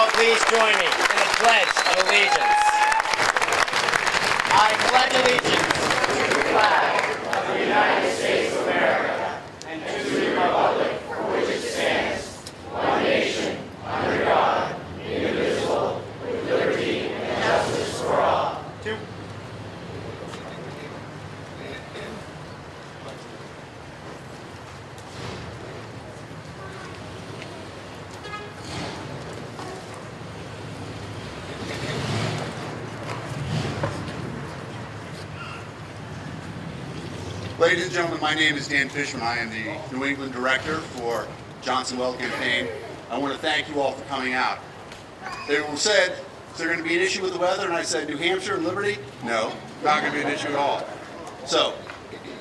all please join me in the Pledge of Allegiance. I pledge allegiance to the flag of the United States of America and to the republic for which it stands, one nation, under God, indivisible, with liberty and justice for all. Ladies and gentlemen, my name is Dan Fishman. I am the New England Director for Johnson Weld campaign. I want to thank you all for coming out. They said, is there going to be an issue with the weather? And I said, New Hampshire and Liberty? No, not going to be an issue at all. So,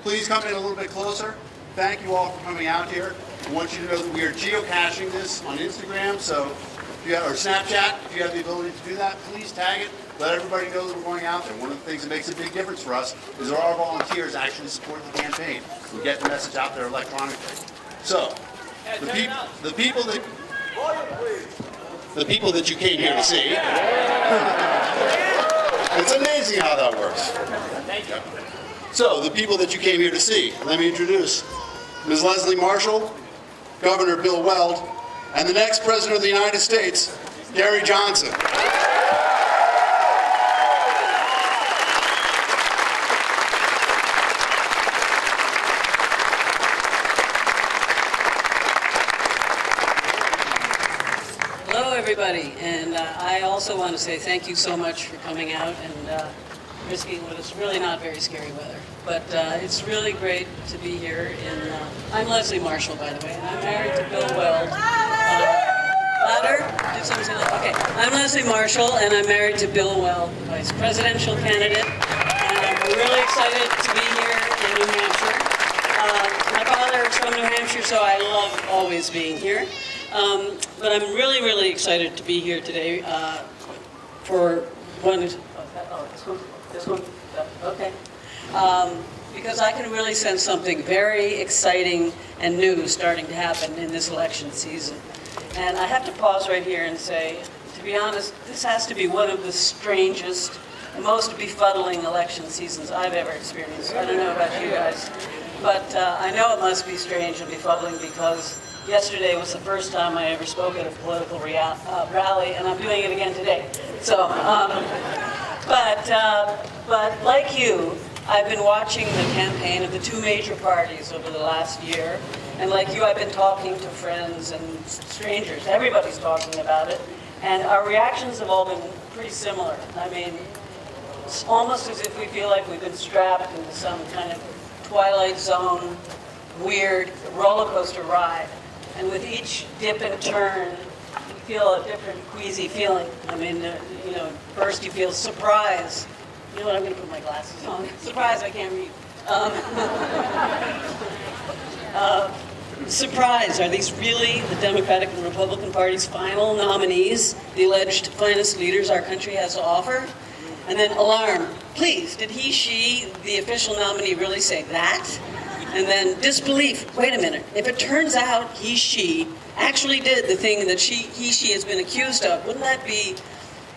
please come in a little bit closer. Thank you all for coming out here. I want you to know that we are geocaching this on Instagram, so if you have, or Snapchat, if you have the ability to do that, please tag it. Let everybody know that we're going out there. One of the things that makes a big difference for us is that our volunteers actually support the campaign. We get the message out there electronically. So, the people that you came here to see, it's amazing how that works. Thank you. So, the people that you came here to see, let me introduce Ms. Leslie Marshall, Governor Bill Weld, and the next President of the United States, Gary Johnson. Hello, everybody, and I also want to say thank you so much for coming out and risking what is really not very scary weather. But it's really great to be here. I'm Leslie Marshall, by the way, and I'm married to Bill Weld. Louder? Did someone say that? Okay. I'm Leslie Marshall, and I'm married to Bill Weld, vice presidential candidate. And I'm really excited to be here in New Hampshire. My father is from New Hampshire, so I love always being here. But I'm really, really excited to be here today for one. This one? Okay. Because I can really sense something very exciting and new starting to happen in this election season. And I have to pause right here and say, to be honest, this has to be one of the strangest, most befuddling election seasons I've ever experienced. I don't know about you guys, but I know it must be strange and befuddling because yesterday was the first time I ever spoke at a political rally, and I'm doing it again today. So, but like you, I've been watching the campaign of the two major parties over the last year, and like you, I've been talking to friends and strangers. Everybody's talking about it, and our reactions have all been pretty similar. I mean, it's almost as if we feel like we've been strapped into some kind of Twilight Zone, weird roller coaster ride. And with each dip and turn, you feel a different queasy feeling. I mean, first you feel surprise. You know what, I'm going to put my glasses on. Surprise, I can't read. Surprise, are these really the Democratic and Republican Party's final nominees, the alleged finest leaders our country has to offer? And then alarm, please, did he, she, the official nominee really say that? And then disbelief, wait a minute, if it turns out he, she actually did the thing that he, she has been accused of, wouldn't that be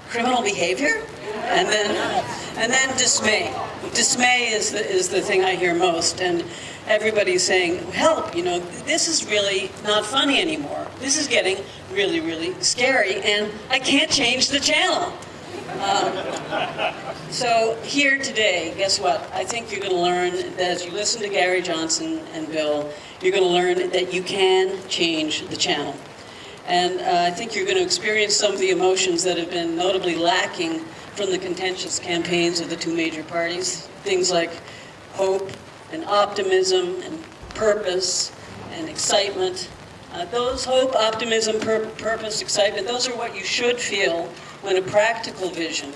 criminal behavior? And then dismay. Dismay is the thing I hear most, and everybody's saying, help, this is really not funny anymore. This is getting really, really scary, and I can't change the channel. So here today, guess what? I think you're going to learn that as you listen to Gary Johnson and Bill, you're going to learn that you can change the channel. And I think you're going to experience some of the emotions that have been notably lacking from the contentious campaigns of the two major parties. Things like hope and optimism and purpose and excitement. Those hope, optimism, purpose, excitement, those are what you should feel when a practical vision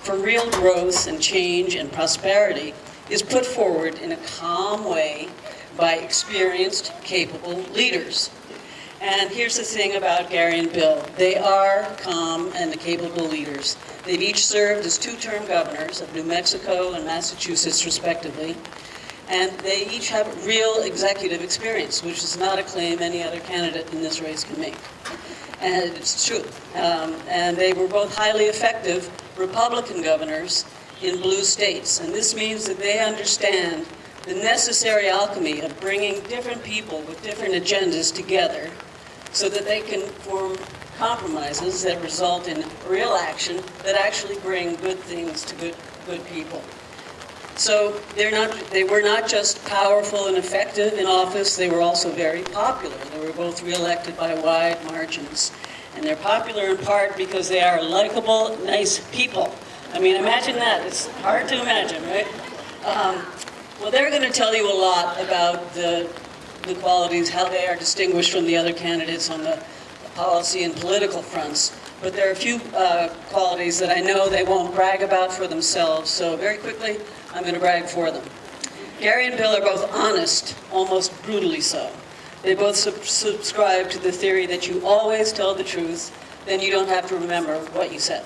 for real growth and change and prosperity is put forward in a calm way by experienced, capable leaders. And here's the thing about Gary and Bill. They are calm and capable leaders. They've each served as two-term governors of New Mexico and Massachusetts, respectively. And they each have real executive experience, which is not a claim any other candidate in this race can make. and it's true. And they were both highly effective Republican governors in blue states. And this means that they understand the necessary alchemy of bringing different people with different agendas together so that they can form compromises that result in real action that actually bring good things to good people. So they were not just powerful and effective in office, they were also very popular. They were both reelected by wide margins. And they're popular in part because they are likable, nice people. I mean, imagine that. It's hard to imagine, right? Well, they're going to tell you a lot about the qualities, how they are distinguished from the other candidates on the policy and political fronts. But there are a few qualities that I know they won't brag about for themselves. So very quickly, I'm going to brag for them. Gary and Bill are both honest, almost brutally so. They both subscribe to the theory that you always tell the truth, then you don't have to remember what you said.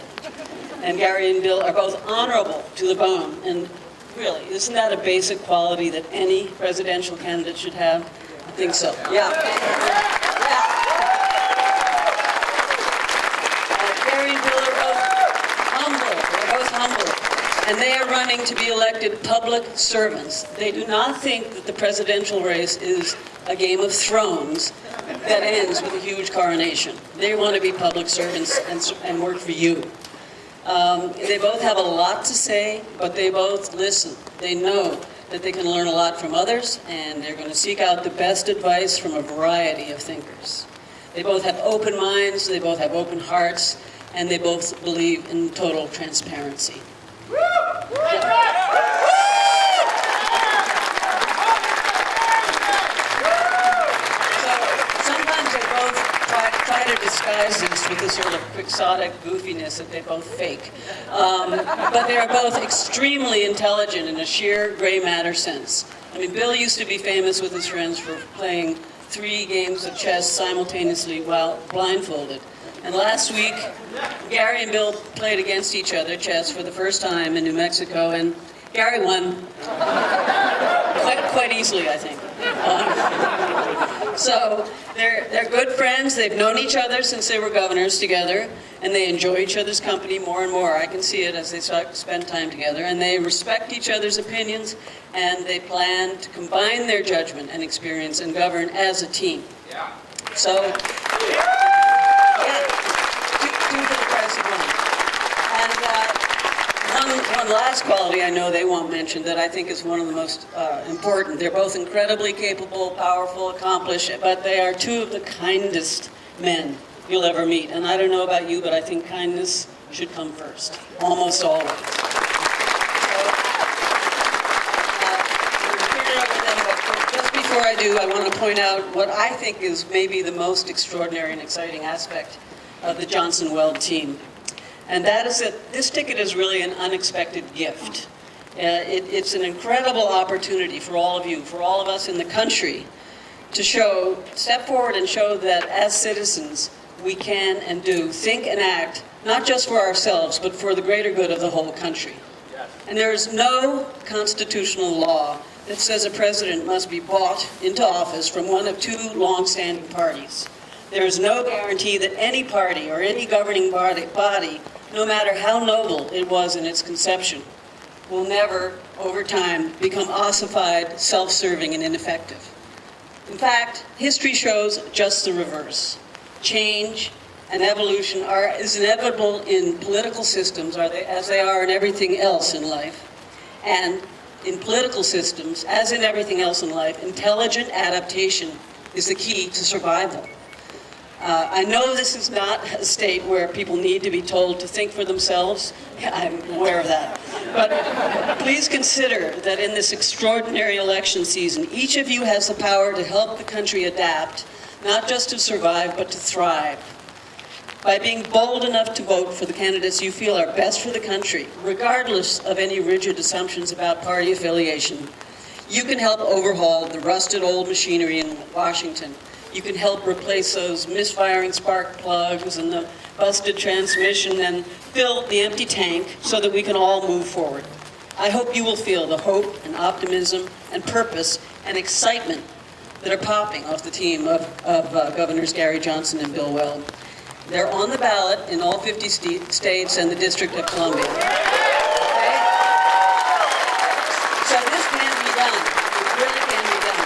And Gary and Bill are both honorable to the bone. And really, isn't that a basic quality that any presidential candidate should have? I think so. Yeah. Gary and Bill are both humble. They're both humble. And they are running to be elected public servants. They do not think that the presidential race is a game of thrones that ends with a huge coronation. They want to be public servants and work for you. They both have a lot to say, but they both listen. They know that they can learn a lot from others, and they're going to seek out the best advice from a variety of thinkers. They both have open minds, they both have open hearts, and they both believe in total transparency. Try to disguise this with this sort of quixotic goofiness that they both fake. But they are both extremely intelligent in a sheer gray matter sense. I mean, Bill used to be famous with his friends for playing 3 games of chess simultaneously while blindfolded. And last week, Gary and Bill played against each other chess for the first time in New Mexico, and Gary won quite easily, I think. So they're good friends. They've known each other since they were governors together, and they enjoy each other's company more and more. I can see it as they spend time together, and they respect each other's opinions, and they plan to combine their judgment and experience and govern as a team. Yeah. So, two for the price of one. And one last quality I know they won't mention that I think is one of the most important. They're both incredibly capable, powerful, accomplished, but they are 2 of the kindest men you'll ever meet. And I don't know about you, but I think kindness should come first, almost always. Just before I do, I want to point out what I think is maybe the most extraordinary and exciting aspect of the Johnson Weld team. And that is that this ticket is really an unexpected gift. It's an incredible opportunity for all of you, for all of us in the country, to step forward and show that as citizens, we can and do think and act, not just for ourselves, but for the greater good of the whole country. And there is no constitutional law that says a president must be bought into office from one of 2 long-standing parties. There is no guarantee that any party or any governing body, no matter how noble it was in its conception, will never, over time, become ossified, self-serving, and ineffective. In fact, history shows just the reverse. Change and evolution are as inevitable in political systems as they are in everything else in life. And in political systems, as in everything else in life, intelligent adaptation is the key to survival. I know this is not a state where people need to be told to think for themselves. I'm aware of that. But please consider that in this extraordinary election season, each of you has the power to help the country adapt, not just to survive, but to thrive. By being bold enough to vote for the candidates you feel are best for the country, regardless of any rigid assumptions about party affiliation, you can help overhaul the rusted old machinery in Washington. You can help replace those misfiring spark plugs and the busted transmission and fill the empty tank so that we can all move forward. I hope you will feel the hope and optimism and purpose and excitement that are popping off the team of Governors Gary Johnson and Bill Weld. They're on the ballot in all 50 states and the District of Columbia. Okay? So this can be done. It really can be done.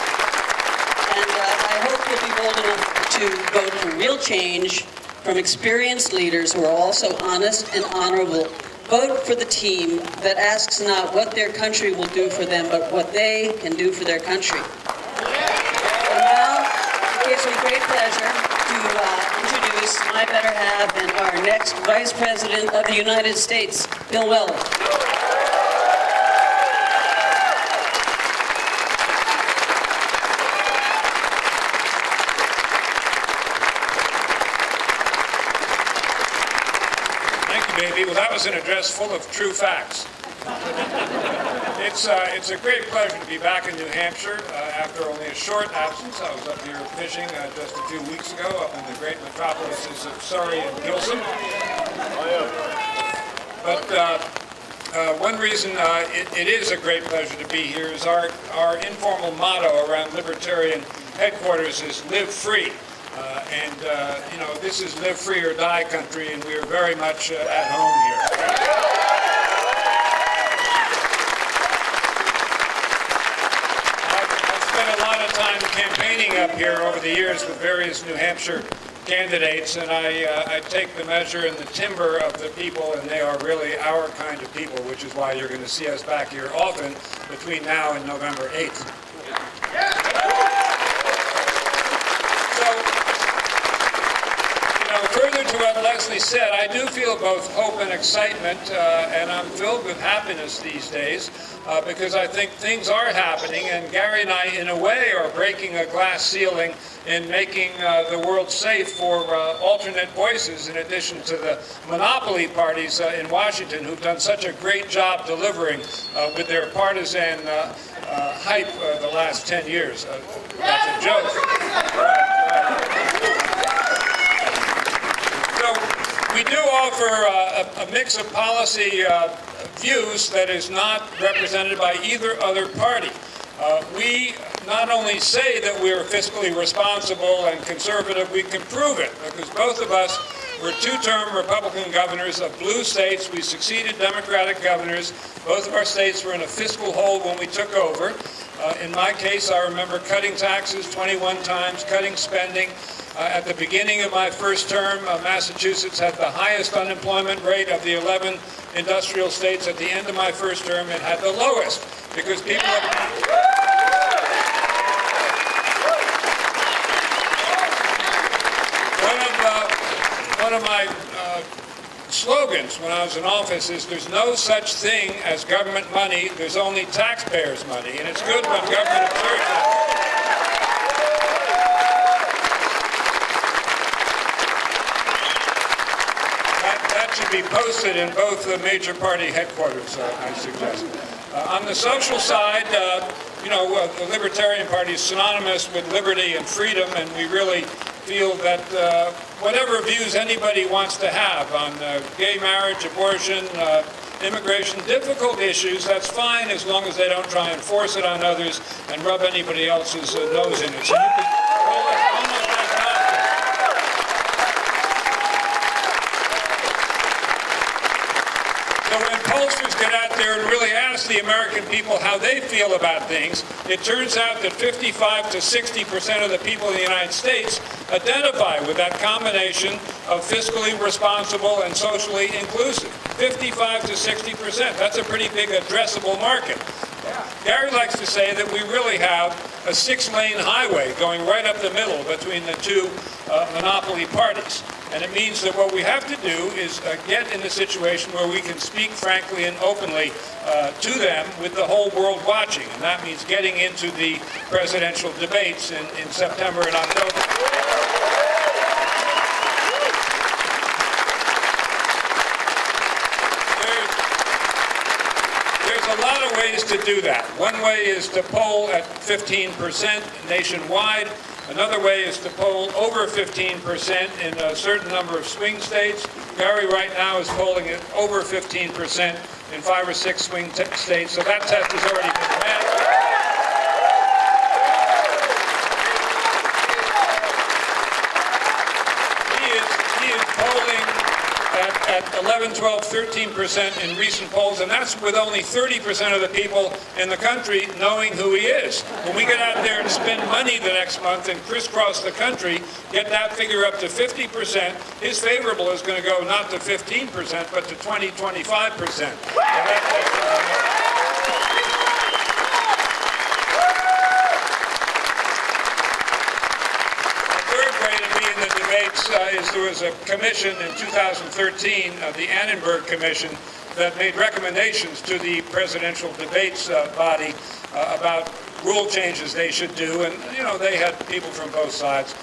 And I hope you'll be bold enough to vote for real change from experienced leaders who are also honest and honorable. Vote for the team that asks not what their country will do for them, but what they can do for their country. And now, it gives me great pleasure to introduce my better half and our next Vice President of the United States, Bill Weld. Baby. Well, that was an address full of true facts. It's a great pleasure to be back in New Hampshire after only a short absence. I was up here fishing just a few weeks ago up in the great metropolises of Surrey and Gilson. But one reason it is a great pleasure to be here is our informal motto around Libertarian headquarters is "Live Free." You know, this is live free or die country, and we are very much at home here. I've spent a lot of time campaigning up here over the years with various New Hampshire candidates, and I take the measure and the timbre of the people, and they are really our kind of people, which is why you're going to see us back here often between now and November 8th. Further to what Leslie said, I do feel both hope and excitement, and I'm filled with happiness these days because I think things are happening, and Gary and I, in a way, are breaking a glass ceiling in making the world safe for alternate voices, in addition to the monopoly parties in Washington who've done such a great job delivering with their partisan hype the last 10 years. That's a joke. We do offer a mix of policy views that is not represented by either other party. We not only say that we are fiscally responsible and conservative, we can prove it, because both of us were two-term Republican governors of blue states. We succeeded Democratic governors. Both of our states were in a fiscal hole when we took over. In my case, I remember cutting taxes 21 times, cutting spending. At the beginning of my first term, Massachusetts had the highest unemployment rate of the 11 industrial states. At the end of my first term, it had the lowest, because people one of my slogans when I was in office is "There's no such thing as government money, there's only taxpayers' money," and it's good when government observes that. That should be posted in both the major party headquarters, I suggest. On the social side, you know, the Libertarian Party is synonymous with liberty and freedom, and we really feel that whatever views anybody wants to have on gay marriage, abortion, immigration, difficult issues, that's fine as long as they don't try and force it on others and rub anybody else's nose in it. So you could call us almost agnostic. So when pollsters get out there and really ask the American people how they feel about things, it turns out that 55 to 60% of the people in the United States identify with that combination of fiscally responsible and socially inclusive. 55 to 60%. That's a pretty big addressable market. Gary likes to say that we really have a 6-lane highway going right up the middle between the two monopoly parties. And it means that what we have to do is get in a situation where we can speak frankly and openly to them with the whole world watching. And that means getting into the presidential debates in September and October. There's a lot of ways to do that. One way is to poll at 15% nationwide. Another way is to poll over 15% in a certain number of swing states. Gary right now is polling at over 15% in 5 or 6 swing states, so that test has already been met. He is at 11, 12, 13% in recent polls, and that's with only 30% of the people in the country knowing who he is. When we get out there and spend money the next month and crisscross the country, get that figure up to 50%, his favorable is going to go not to 15%, but to 20, 25%. There was a commission in 2013, the Annenberg Commission, that made recommendations to the presidential debates body about rule changes they should do, and they had people from both sides.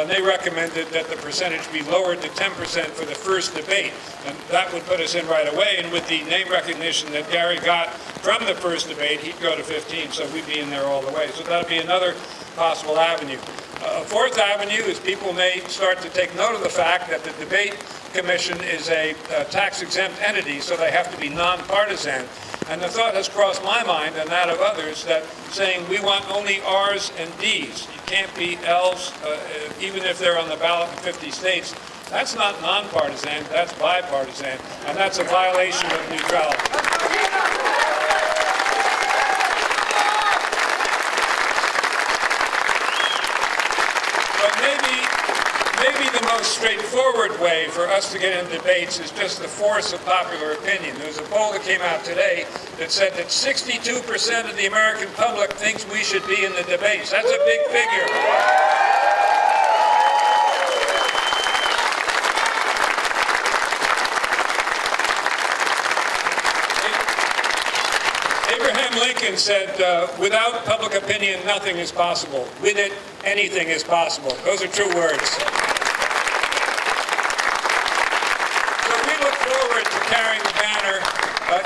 They recommended that the percentage be lowered to 10% for the first debate, and that would put us in right away. And with the name recognition that Gary got from the first debate, he'd go to 15, so we'd be in there all the way. So that would be another possible avenue. A fourth avenue is people may start to take note of the fact that the debate commission is a tax-exempt entity, so they have to be nonpartisan. And the thought has crossed my mind and that of others that saying we want only R's and D's. You can't be L's, even if they're on the ballot in 50 states. That's not nonpartisan, that's bipartisan, and that's a violation of neutrality. Maybe the most straightforward way for us to get in debates is just the force of popular opinion. There's a poll that came out today that said that 62% of the American public thinks we should be in the debates. That's a big figure. Abraham Lincoln said, without public opinion, nothing is possible. With it, anything is possible. Those are true words. So we look forward to carrying the banner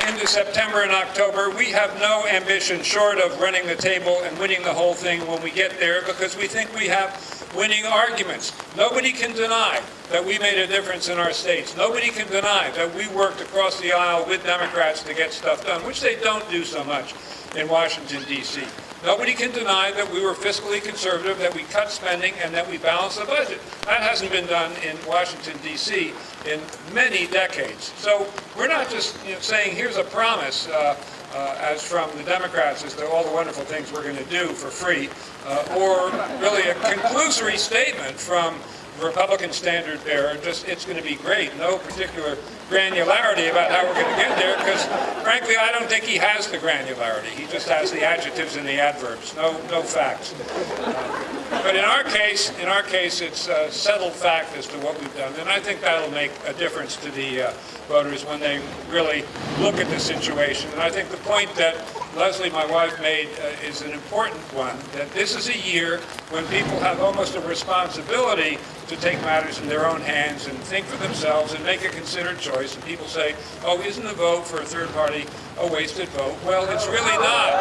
into September and October. We have no ambition short of running the table and winning the whole thing when we get there, because we think we have winning arguments. Nobody can deny that we made a difference in our states. Nobody can deny that we worked across the aisle with Democrats to get stuff done, which they don't do so much in Washington, D.C. Nobody can deny that we were fiscally conservative, that we cut spending, and that we balanced the budget. That hasn't been done in Washington, D.C. in many decades. So we're not just saying, here's a promise, as from the Democrats, as to all the wonderful things we're going to do for free, or really a conclusory statement from Republican standard bearer, just it's going to be great. No particular granularity about how we're going to get there, because frankly, I don't think he has the granularity. He just has the adjectives and the adverbs, no facts. But in our case, it's a settled fact as to what we've done, and I think that'll make a difference to the voters when they really look at the situation. And I think the point that Leslie, my wife, made is an important one, that this is a year when people have almost a responsibility to take matters in their own hands and think for themselves and make a considered choice. And people say, oh, isn't a vote for a third party a wasted vote? Well, it's really not.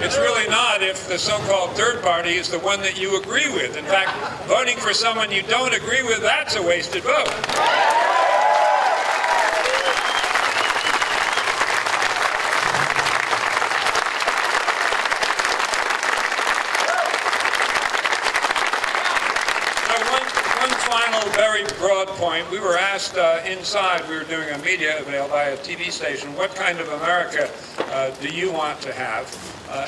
It's really not if the so-called third party is the one that you agree with. In fact, voting for someone you don't agree with, that's a wasted vote. Very broad point. We were asked inside, we were doing a media avail by a TV station, what kind of America do you want to have?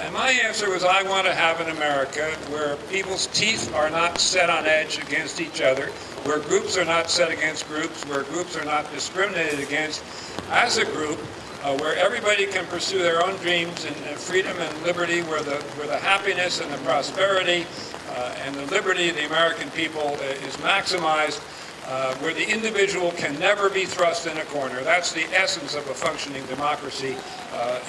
And my answer was, I want to have an America where people's teeth are not set on edge against each other, where groups are not set against groups, where groups are not discriminated against as a group, where everybody can pursue their own dreams and freedom and liberty, where the happiness and the prosperity and the liberty of the American people is maximized, where the individual can never be thrust in a corner. That's the essence of a functioning democracy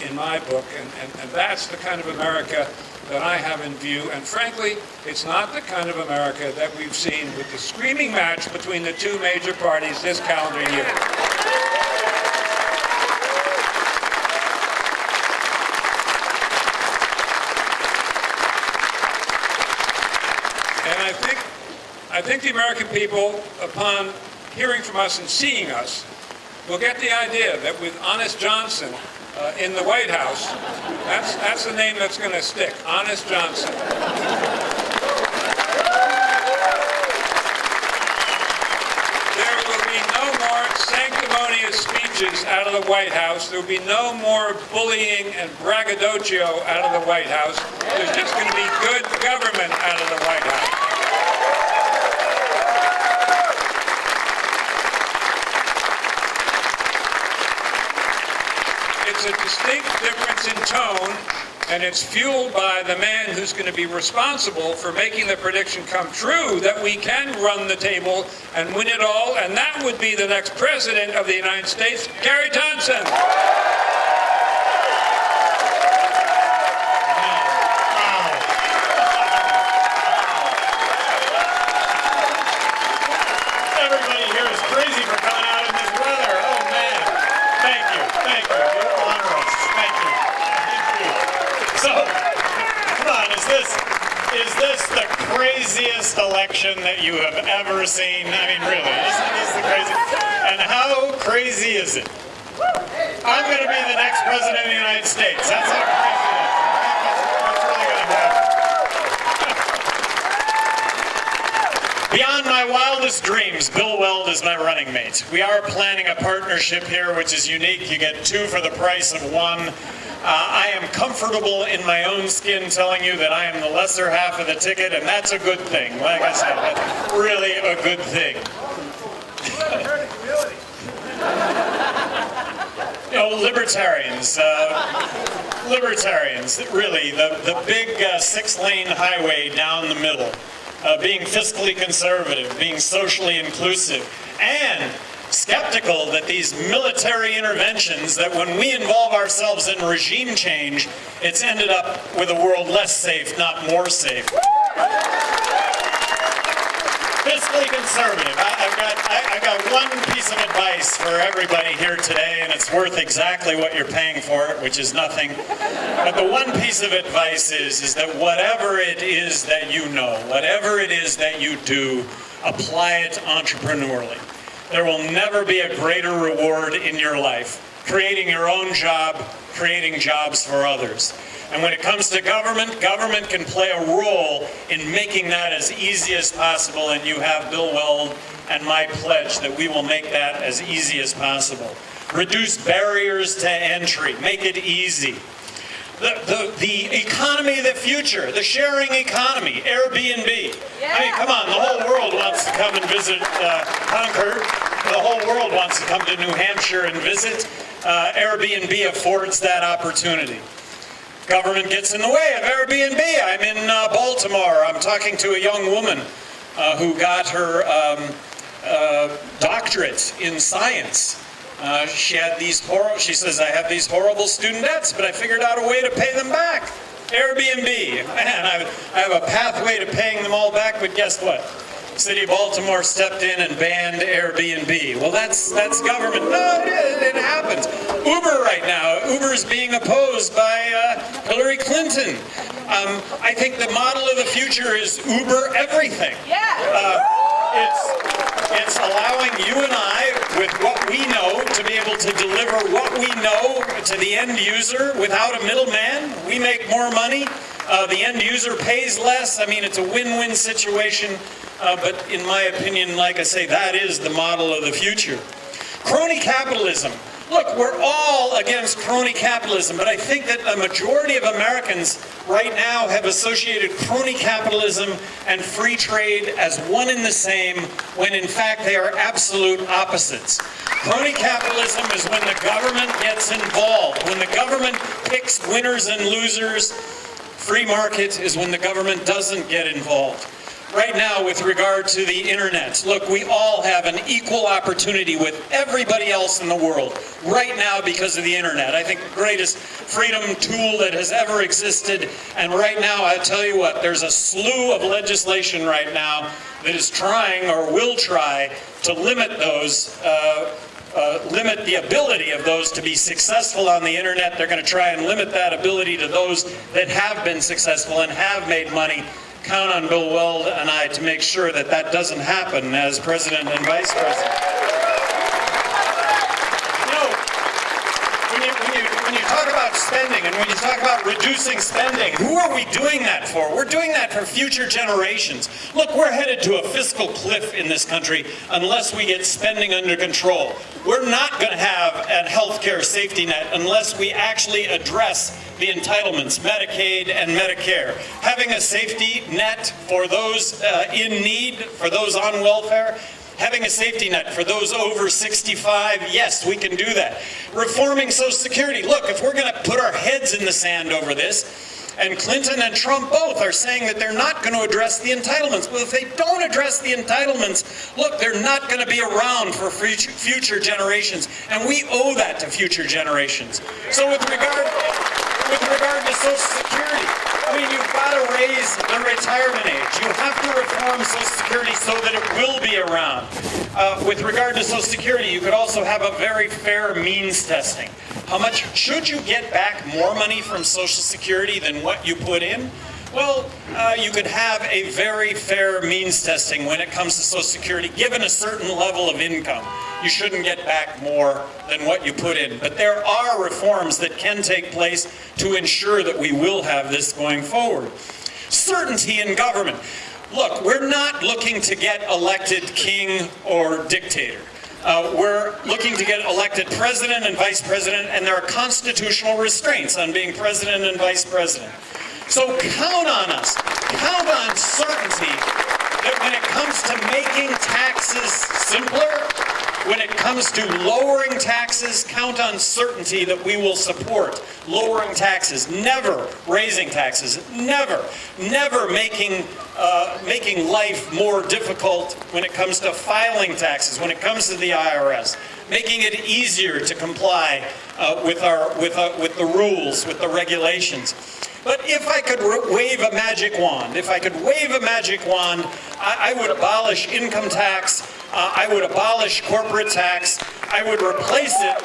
in my book, and that's the kind of America that I have in view. And frankly, it's not the kind of America that we've seen with the screaming match between the two major parties this calendar year. I think the American people, upon hearing from us and seeing us, will get the idea that with Honest Johnson in the White House, that's the name that's going to stick, Honest Johnson. There will be out of the White House. There will be no more bullying and braggadocio out of the White House. There's just going to be good government out of the White House. It's a distinct difference in tone, and it's fueled by the man who's going to be responsible for making the prediction come true that we can run the table and win it all, and that would be the next president of the United States, Gary Johnson. Everybody here is crazy for coming out in this weather. Oh man. Thank you. You honor us. Thank you. So, come on, is this the craziest election that you have ever seen? I mean, really, isn't this the craziest? And how crazy is it? I'm going to be the next president of the United States. That's how crazy it is. That's really going to happen. Beyond my wildest dreams, Bill Weld is my running mate. We are planning a partnership here which is unique. You get two for the price of one. I am comfortable in my own skin telling you that I am the lesser half of the ticket, and that's a good thing. Like I said, that's really a good thing. You know, libertarians, really, the big 6-lane highway down the middle. Being fiscally conservative, being socially inclusive, and skeptical that these military interventions, that when we involve ourselves in regime change, it's ended up with a world less safe, not more safe. Fiscally conservative. I've got one piece of advice for everybody here today, and it's worth exactly what you're paying for it, which is nothing. But the one piece of advice is that whatever it is that you know, whatever it is that you do, apply it entrepreneurially. There will never be a greater reward in your life. Creating your own job, creating jobs for others. And when it comes to government, government can play a role in making that as easy as possible, and you have Bill Weld and my pledge that we will make that as easy as possible. Reduce barriers to entry, make it easy. The economy of the future, the sharing economy, Airbnb. I mean, come on, the whole world wants to come and visit Concord. The whole world wants to come to New Hampshire and visit. Airbnb affords that opportunity. Government gets in the way of Airbnb. I'm in Baltimore. I'm talking to a young woman who got her doctorate in science. She says, I have these horrible student debts, but I figured out a way to pay them back. Airbnb. Man, I have a pathway to paying them all back, but guess what? City of Baltimore stepped in and banned Airbnb. Well, that's government. No, it happens. Uber right now. Uber is being opposed by Hillary Clinton. I think the model of the future is Uber everything. It's allowing you and I, with what we know, to be able to deliver what we know to the end user without a middleman. We make more money. The end user pays less. I mean, it's a win-win situation. But in my opinion, like I say, that is the model of the future. Crony capitalism. Look, we're all against crony capitalism, but I think that a majority of Americans right now have associated crony capitalism and free trade as one and the same, when in fact they are absolute opposites. Crony capitalism is when the government gets involved, when the government picks winners and losers. Free market is when the government doesn't get involved. Right now, with regard to the internet, look, we all have an equal opportunity with everybody else in the world right now because of the internet. I think the greatest freedom tool that has ever existed. And right now, I tell you what, there's a slew of legislation right now that is trying or will try to limit those, limit the ability of those to be successful on the internet. They're going to try and limit that ability to those that have been successful and have made money. Count on Bill Weld and I to make sure that that doesn't happen as President and Vice President. You know, when you talk talk about spending and when you talk about reducing spending, who are we doing that for? We're doing that for future generations. Look, we're headed to a fiscal cliff in this country unless we get spending under control. We're not going to have a healthcare safety net unless we actually address the entitlements, Medicaid and Medicare. Having a safety net for those in need, for those on welfare, having a safety net for those over 65, yes, we can do that. Reforming Social Security. Look, if we're going to put our heads in the sand over this, and Clinton and Trump both are saying that they're not going to address the entitlements. Well, if they don't address the entitlements, look, they're not going to be around for future generations, and we owe that to future generations. So with regard to Social Security, I mean, you've got to raise the retirement age. You have to reform Social Security so that it will be around. With regard to Social Security, you could also have a very fair means testing. How much should you get back more money from Social Security than what you put in? Well, you could have a very fair means testing when it comes to Social Security. Given a certain level of income, you shouldn't get back more than what you put in. But there are reforms that can take place to ensure that we will have this going forward. Certainty in government. Look, we're not looking to get elected king or dictator. We're looking to get elected president and vice president, and there are constitutional restraints on being president and vice president. So count on us, count on certainty that when it comes to making taxes simpler, when it comes to lowering taxes, count on certainty that we will support lowering taxes, never raising taxes, never making life more difficult when it comes to filing taxes, when it comes to the IRS, making it easier to comply with the rules, with the regulations. But if I could wave a magic wand, I would abolish income tax, I would abolish corporate tax, I would replace it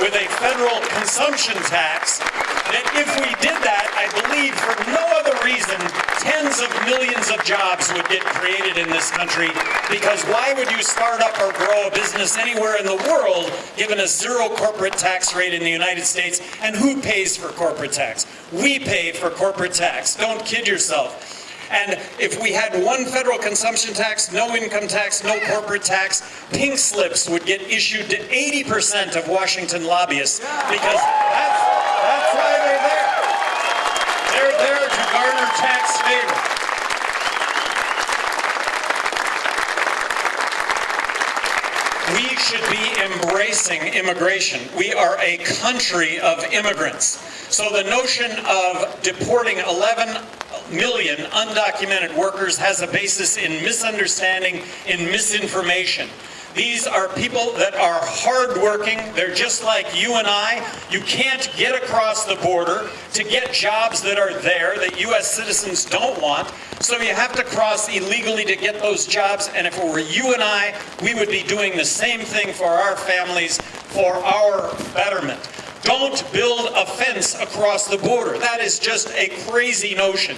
with a federal consumption tax, that if we did that, I believe for no other reason, tens of millions of jobs would get created in this country, because why would you start up or grow a business anywhere in the world given a zero corporate tax rate in the United States? And who pays for corporate tax? We pay for corporate tax. Don't kid yourself. And if we had one federal consumption tax, no income tax, no corporate tax, pink slips would get issued to 80% of Washington lobbyists, because that's why they're there. They're there to garner tax favor. We should be embracing immigration. We are a country of immigrants. So the notion of deporting 11 million undocumented workers has a basis in misunderstanding, in misinformation. These are people that are hardworking. They're just like you and I. You can't get across the border to get jobs that are there that U.S. citizens don't want. So you have to cross illegally to get those jobs. And if it were you and I, we would be doing the same thing for our families, for our betterment. Don't build a fence across the border. That is just a crazy notion.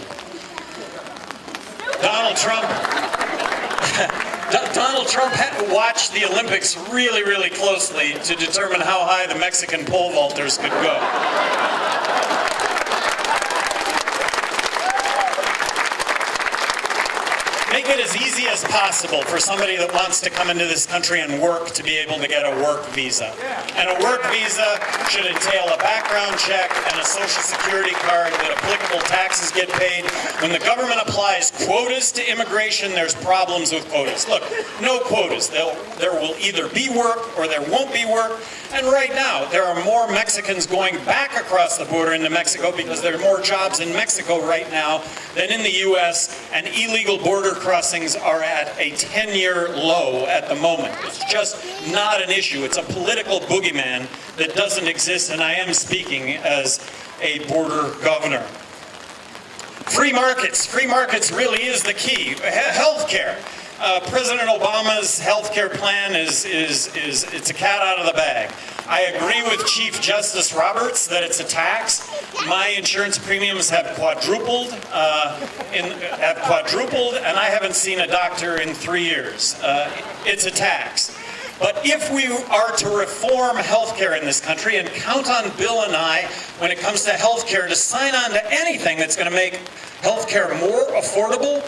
Donald Trump watched the Olympics really, really closely to determine how high the Mexican pole vaulters could go. Make it as easy as possible for somebody that wants to come into this country and work to be able to get a work visa. And a work visa should entail a background check and a Social Security card that applicable taxes get paid. When the government applies quotas to immigration, there's problems with quotas. Look, no quotas. There will either be work or there won't be work. And right now, there are more Mexicans going back across the border into Mexico because there are more jobs in Mexico right now than in the U.S., and illegal border crossings are at a 10-year low at the moment. It's just not an issue. It's a political boogeyman that doesn't exist, and I am speaking as a border governor. Free markets. Free markets really is the key. Healthcare. President Obama's healthcare plan is a cat out of the bag. I agree with Chief Justice Roberts that it's a tax. My insurance premiums have quadrupled, and I haven't seen a doctor in 3 years. It's a tax. But if we are to reform healthcare in this country and count on Bill and I when it comes to healthcare to sign on to anything that's going to make healthcare more affordable,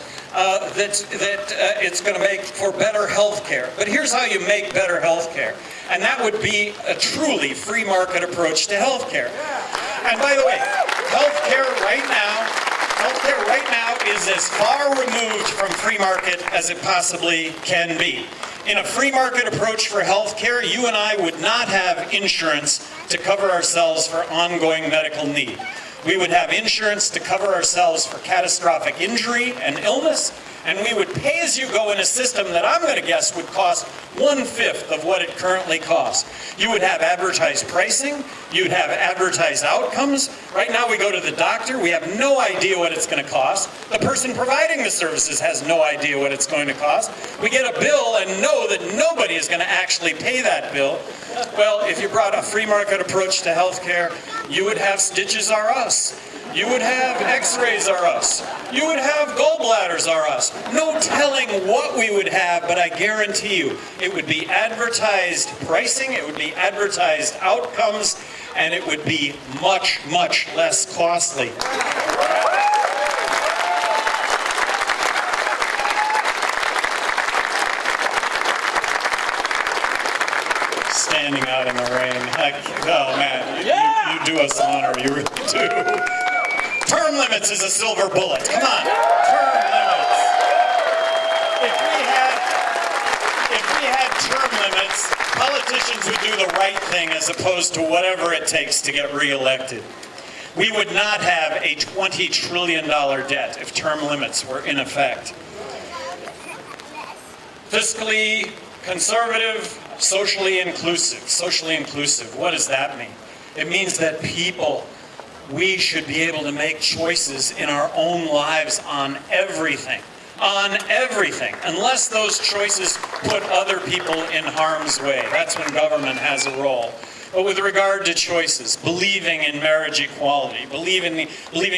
it's going to make for better healthcare. But here's how you make better healthcare, and that would be a truly free market approach to healthcare. And by the way, healthcare right now is as far removed from free market as it possibly can be. In a free market approach for healthcare, you and I would not have insurance to cover ourselves for ongoing medical need. We would have insurance to cover ourselves for catastrophic injury and illness, and we would pay as you go in a system that I'm going to guess would cost 1/5 of what it currently costs. You would have advertised pricing, you'd have advertised outcomes. Right now we go to the doctor, we have no idea what it's going to cost. The person providing the services has no idea what it's going to cost. We get a bill and know that nobody is going to actually pay that bill. Well, if you brought a free market approach to healthcare, you would have stitches are us. You would have x-rays are us. You would have gallbladders are us. No telling what we would have, but I guarantee you it would be advertised pricing, it would be advertised outcomes, and it would be much, much less costly. Standing out in the rain. Oh man, you do us honor, you really do. Term limits is a silver bullet. Come on, term limits. If we had term limits, politicians would do the right thing as opposed to whatever it takes to get reelected. We would not have a $20 trillion debt if term limits were in effect. Fiscally conservative, socially inclusive. Socially inclusive, what does that mean? It means that we should be able to make choices in our own lives on everything. On everything. Unless those choices put other people in harm's way. That's when government has a role. But with regard to choices, believing in marriage equality, believing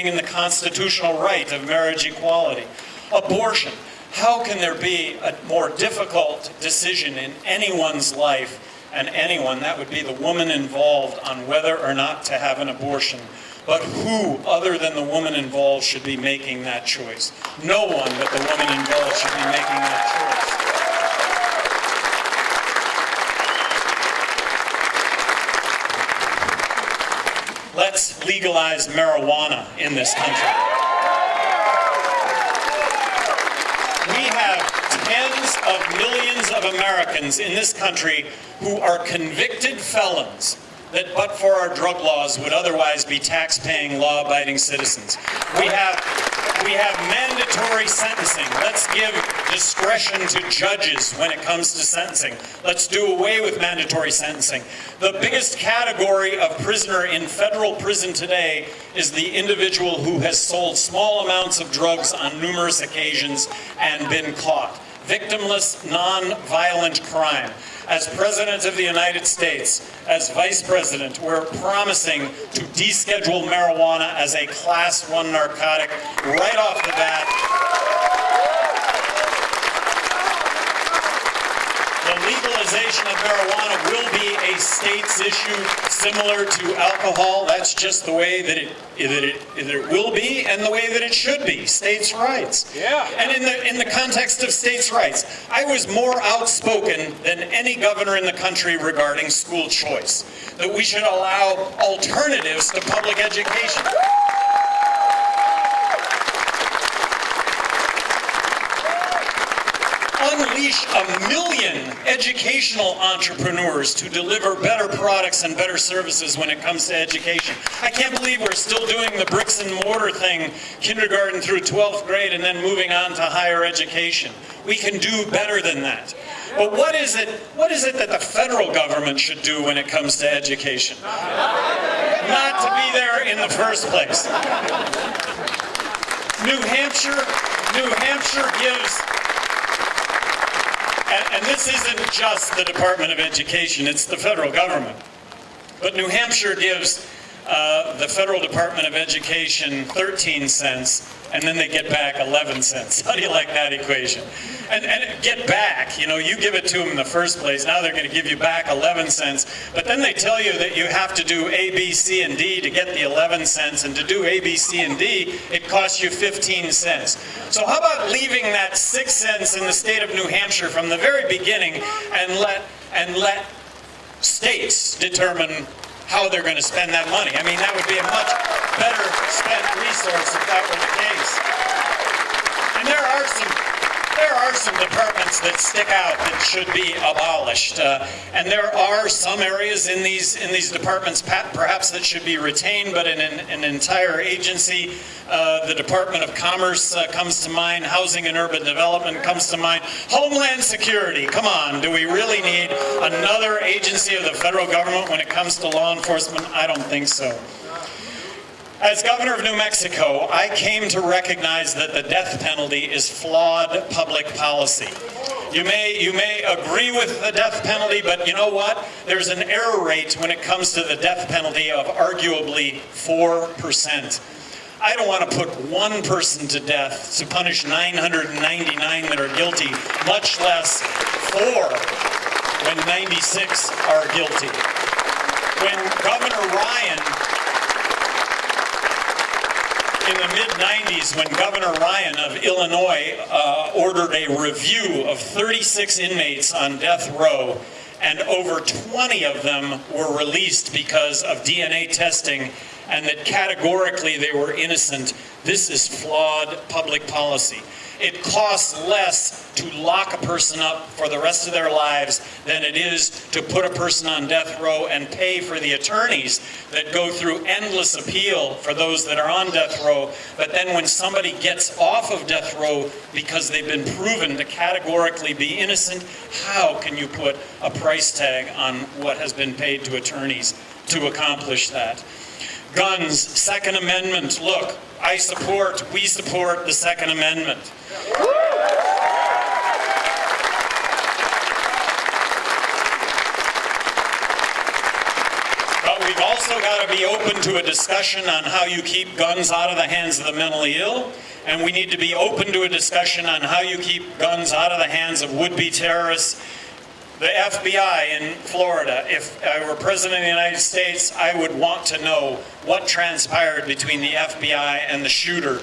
in the constitutional right of marriage equality, abortion. How can there be a more difficult decision in anyone's life, and anyone, that would be the woman involved, on whether or not to have an abortion? But who, other than the woman involved, should be making that choice? No one but the woman involved should be making that choice. Let's legalize marijuana in this country. We have tens of millions of Americans in this country who are convicted felons that, but for our drug laws, would otherwise be tax-paying, law-abiding citizens. We have mandatory sentencing. Let's give discretion to judges when it comes to sentencing. Let's do away with mandatory sentencing. The biggest category of prisoner in federal prison today is the individual who has sold small amounts of drugs on numerous occasions and been caught. Victimless, non-violent crime. As President of the United States, as Vice President, we're promising to deschedule marijuana as a Class 1 narcotic right off the bat. The legalization of marijuana will be a state's issue similar to alcohol. That's just the way that it will be and the way that it should be. States' rights. Yeah. And in the context of states' rights, I was more outspoken than any governor in the country regarding school choice. That we should allow alternatives to public education. Unleash 1 million educational entrepreneurs to deliver better products and better services when it comes to education. I can't believe we're still doing the bricks and mortar thing, kindergarten through 12th grade, and then moving on to higher education. We can do better than that. But what is it that the federal government should do when it comes to education? Not to be there in the first place. New Hampshire gives. And this isn't just the Department of Education, it's the federal government. But New Hampshire gives the Federal Department of Education 13 cents, and then they get back 11 cents. How do you like that equation? And get back, you know, you give it to them in the first place, now they're going to give you back 11 cents, but then they tell you that you have to do A, B, C, and D to get the 11 cents, and to do A, B, C, and D, it costs you 15 cents. So how about leaving that 6 cents in the state of New Hampshire from the very beginning and let states determine how they're going to spend that money? I mean, that would be a much better spent resource if that were the case. And there are some departments that stick out that should be abolished, and there are some areas in these departments perhaps that should be retained, but in an entire agency, the Department of Commerce comes to mind, Housing and Urban Development comes to mind, Homeland Security. Come on, do we really need another agency of the federal government when it comes to law enforcement? I don't think so. As governor of New Mexico, I came to recognize that the death penalty is flawed public policy. You may agree with the death penalty, but you know what? There's an error rate when it comes to the death penalty of arguably 4%. I don't want to put one person to death to punish 999 that are guilty, much less 4 when 96 are guilty. When Governor Ryan, in the mid-90s, when Governor Ryan of Illinois ordered a review of 36 inmates on death row, and over 20 of them were released because of DNA testing, and that categorically they were innocent, this is flawed public policy. It costs less to lock a person up for the rest of their lives than it is to put a person on death row and pay for the attorneys that go through endless appeal for those that are on death row. But then when somebody gets off of death row because they've been proven to categorically be innocent, how can you put a price tag on what has been paid to attorneys to accomplish that? Guns, Second Amendment. Look, we support the Second Amendment. But we've also got to be open to a discussion on how you keep guns out of the hands of the mentally ill, and we need to be open to a discussion on how you keep guns out of the hands of would-be terrorists. The FBI in Florida, if I were President of the United States, I would want to know what transpired between the FBI and the shooter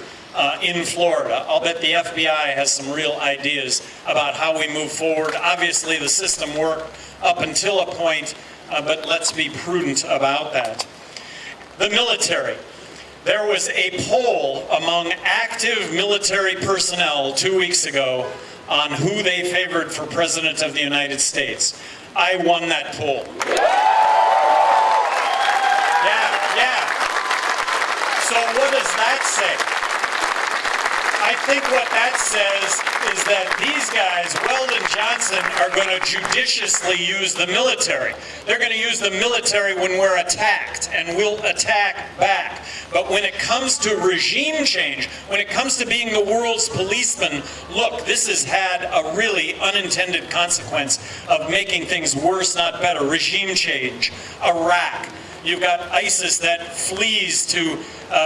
in Florida. I'll bet the FBI has some real ideas about how we move forward. Obviously, the system worked up until a point, but let's be prudent about that. The military. There was a poll among active military personnel 2 weeks ago on who they favored for President of the United States. I won that poll. Yeah. So what does that say? I think what that says is that these guys, Weld and Johnson, are going to judiciously use the military. They're going to use the military when we're attacked, and we'll attack back. But when it comes to regime change, when it comes to being the world's policeman, look, this has had a really unintended consequence of making things worse, not better. Regime change. Iraq. You've got ISIS that flees to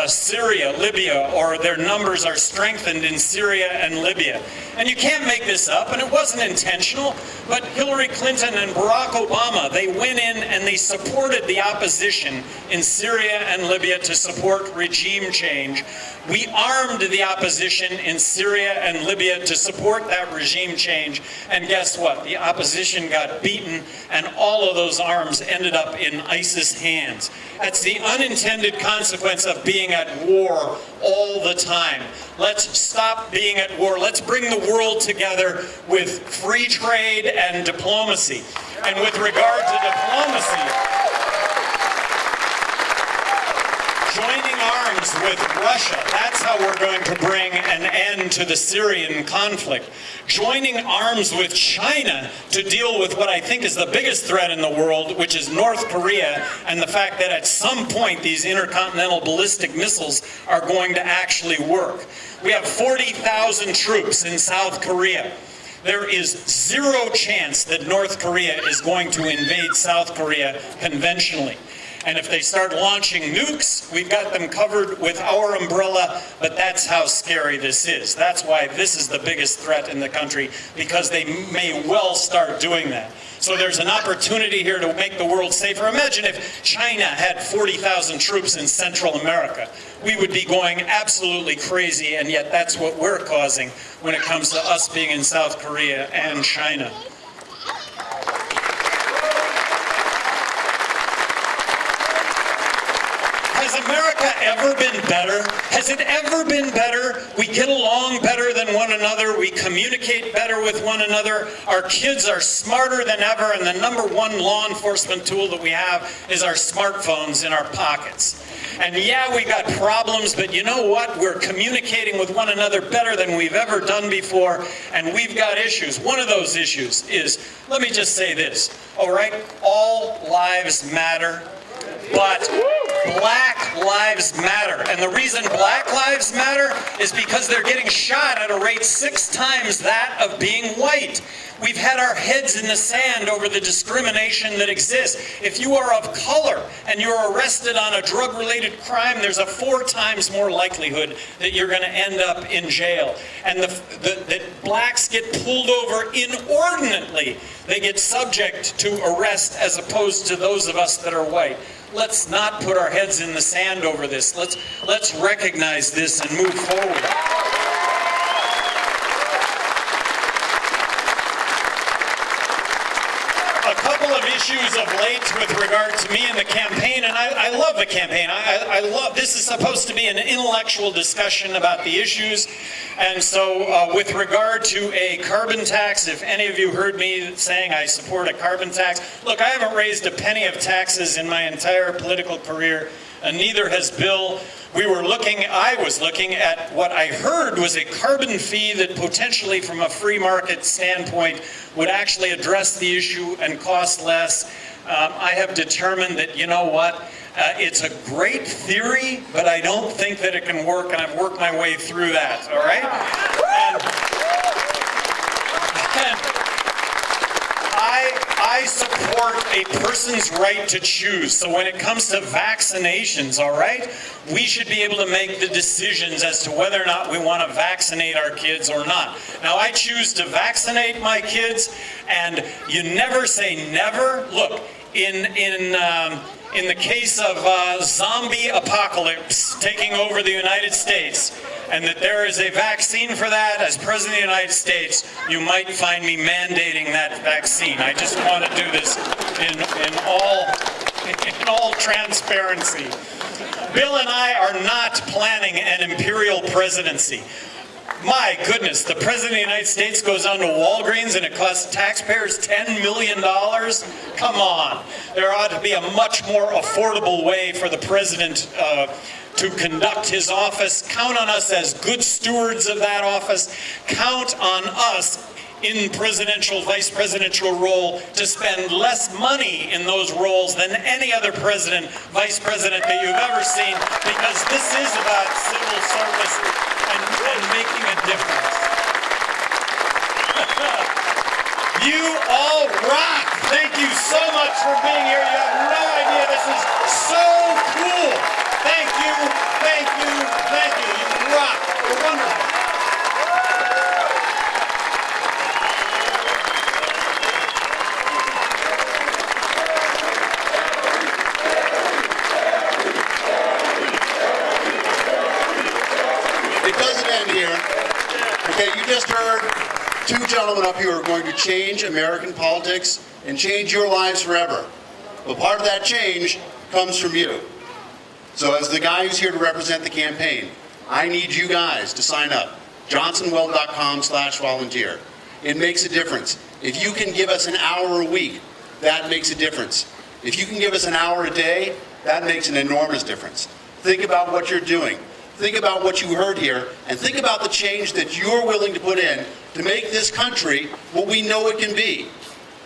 Syria, Libya, or their numbers are strengthened in Syria and Libya. And you can't make this up, and it wasn't intentional, but Hillary Clinton and Barack Obama, they went in and they supported the opposition in Syria and Libya to support regime change. We armed the opposition in Syria and Libya to support that regime change, and guess what? The opposition got beaten, and all of those arms ended up in ISIS hands. That's the unintended consequence of being at war all the time. Let's stop being at war. Let's bring the world together with free trade and diplomacy. And with regard to diplomacy, joining arms with Russia, that's how we're going to bring an end to the Syrian conflict. Joining arms with China to deal with what I think is the biggest threat in the world, which is North Korea, and the fact that at some point these intercontinental ballistic missiles are going to actually work. We have 40,000 troops in South Korea. There is zero chance that North Korea is going to invade South Korea conventionally. And if they start launching nukes, we've got them covered with our umbrella, but that's how scary this is. That's why this is the biggest threat in the country, because they may well start doing that. So there's an opportunity here to make the world safer. Imagine if China had 40,000 troops in Central America. We would be going absolutely crazy, and yet that's what we're causing when it comes to us being in South Korea and China. Has America ever been better? Has it ever been better? We get along better than one another. We communicate better with one another. Our kids are smarter than ever, and the number one law enforcement tool that we have is our smartphones in our pockets. And yeah, we got problems, but you know what? We're communicating with one another better than we've ever done before, and we've got issues. One of those issues is, let me just say this, all right? All lives matter, but Black lives matter. And the reason Black lives matter is because they're getting shot at a rate 6 times that of being white. We've had our heads in the sand over the discrimination that exists. If you are of color and you're arrested on a drug-related crime, there's a 4 times more likelihood that you're going to end up in jail. And that blacks get pulled over inordinately. They get subject to arrest as opposed to those of us that are white. Let's not put our heads in the sand over this. Let's recognize this and move forward. A couple of issues of late with regard to me and the campaign, and I love the campaign. I love, this is supposed to be an intellectual discussion about the issues, and so with regard to a carbon tax, if any of you heard me saying I support a carbon tax, look, I haven't raised a penny of taxes in my entire political career, and neither has Bill. I was looking at what I heard was a carbon fee that potentially from a free market standpoint would actually address the issue and cost less. I have determined that, you know what, it's a great theory, but I don't think that it can work, and I've worked my way through that, all right? I support a person's right to choose. So when it comes to vaccinations, all right, we should be able to make the decisions as to whether or not we want to vaccinate our kids or not. Now, I choose to vaccinate my kids, and you never say never. Look, in the case of zombie apocalypse taking over the United States, and that there is a vaccine for that, as President of the United States, you might find me mandating that vaccine. I just want to do this in all transparency. Bill and I are not planning an imperial presidency. My goodness, the President of the United States goes on to Walgreens and it costs taxpayers $10 million? Come on. There ought to be a much more affordable way for the President to conduct his office. Count on us as good stewards of that office. Count on us in presidential, vice presidential role to spend less money in those roles than any other president, vice president that you've ever seen, because this is about civil service and making a difference. You all rock! Thank you so much for being here. You have no idea. This is so cool. Thank you, thank you, thank you. You rock. You're wonderful. It doesn't end here. Okay, you just heard 2 gentlemen up here who are going to change American politics and change your lives forever. But part of that change comes from you. So as the guy who's here to represent the campaign, I need you guys to sign up. johnsonweld.com/volunteer. It makes a difference. If you can give us an hour a week, that makes a difference. If you can give us an hour a day, that makes an enormous difference. Think about what you're doing. Think about what you heard here, and think about the change that you're willing to put in to make this country what we know it can be.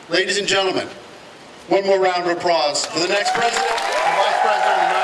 Ladies and gentlemen, one more round of applause for the next President and Vice President of the United States.